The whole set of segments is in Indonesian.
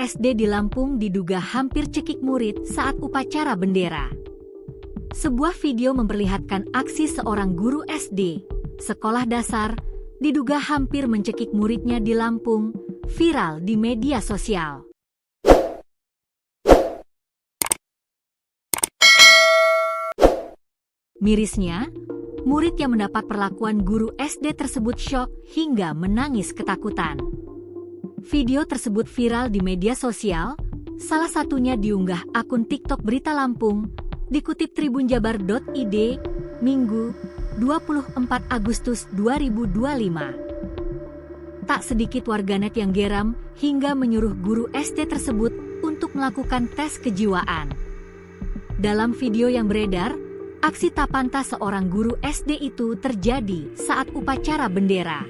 SD di Lampung diduga hampir cekik murid saat upacara bendera. Sebuah video memperlihatkan aksi seorang guru SD, sekolah dasar, diduga hampir mencekik muridnya di Lampung, viral di media sosial. Mirisnya, murid yang mendapat perlakuan guru SD tersebut syok hingga menangis ketakutan. Video tersebut viral di media sosial, salah satunya diunggah akun TikTok Berita Lampung, dikutip tribunjabar.id, Minggu, 24 Agustus 2025. Tak sedikit warganet yang geram hingga menyuruh guru SD tersebut untuk melakukan tes kejiwaan. Dalam video yang beredar, aksi tak pantas seorang guru SD itu terjadi saat upacara bendera.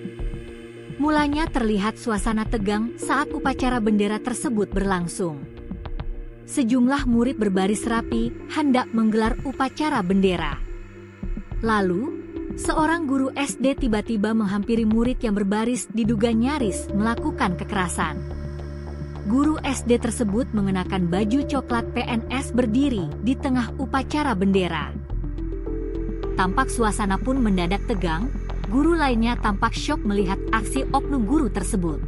Mulanya terlihat suasana tegang saat upacara bendera tersebut berlangsung. Sejumlah murid berbaris rapi hendak menggelar upacara bendera. Lalu, seorang guru SD tiba-tiba menghampiri murid yang berbaris diduga nyaris melakukan kekerasan. Guru SD tersebut mengenakan baju coklat PNS berdiri di tengah upacara bendera. Tampak suasana pun mendadak tegang, guru lainnya tampak syok melihat aksi oknum guru tersebut.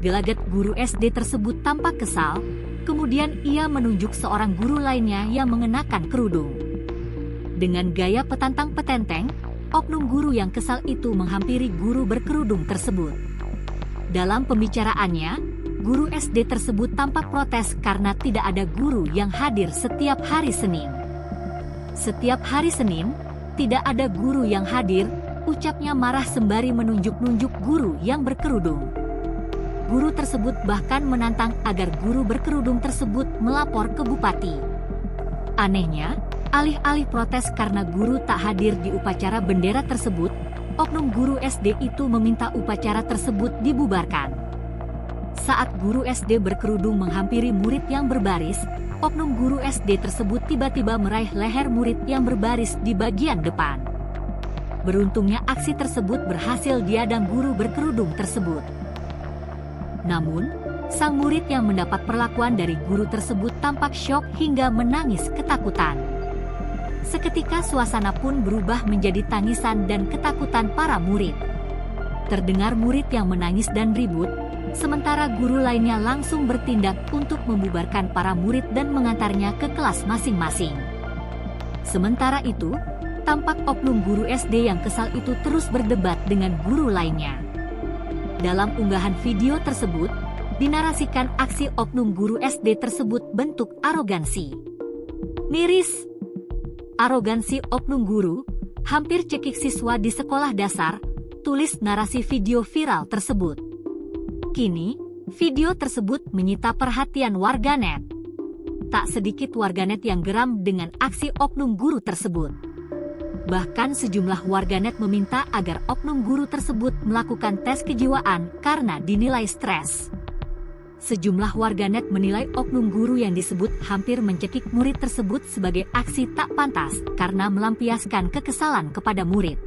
Gelagat guru SD tersebut tampak kesal, kemudian ia menunjuk seorang guru lainnya yang mengenakan kerudung. Dengan gaya petantang petenteng, oknum guru yang kesal itu menghampiri guru berkerudung tersebut. Dalam pembicaraannya, guru SD tersebut tampak protes karena tidak ada guru yang hadir setiap hari Senin. Setiap hari Senin, tidak ada guru yang hadir, ucapnya marah sembari menunjuk-nunjuk guru yang berkerudung. Guru tersebut bahkan menantang agar guru berkerudung tersebut melapor ke bupati. Anehnya, alih-alih protes karena guru tak hadir di upacara bendera tersebut, oknum guru SD itu meminta upacara tersebut dibubarkan. Saat guru SD berkerudung menghampiri murid yang berbaris, oknum guru SD tersebut tiba-tiba meraih leher murid yang berbaris di bagian depan. Beruntungnya aksi tersebut berhasil diadang guru berkerudung tersebut. Namun, sang murid yang mendapat perlakuan dari guru tersebut tampak syok hingga menangis ketakutan. Seketika suasana pun berubah menjadi tangisan dan ketakutan para murid. Terdengar murid yang menangis dan ribut, sementara guru lainnya langsung bertindak untuk membubarkan para murid dan mengantarnya ke kelas masing-masing. Sementara itu, tampak oknum guru SD yang kesal itu terus berdebat dengan guru lainnya. Dalam unggahan video tersebut, dinarasikan aksi oknum guru SD tersebut bentuk arogansi. Miris! Arogansi oknum guru, hampir cekik siswa di sekolah dasar, tulis narasi video viral tersebut. Kini, video tersebut menyita perhatian warganet. Tak sedikit warganet yang geram dengan aksi oknum guru tersebut. Bahkan sejumlah warganet meminta agar oknum guru tersebut melakukan tes kejiwaan karena dinilai stres. Sejumlah warganet menilai oknum guru yang disebut hampir mencekik murid tersebut sebagai aksi tak pantas karena melampiaskan kekesalan kepada murid.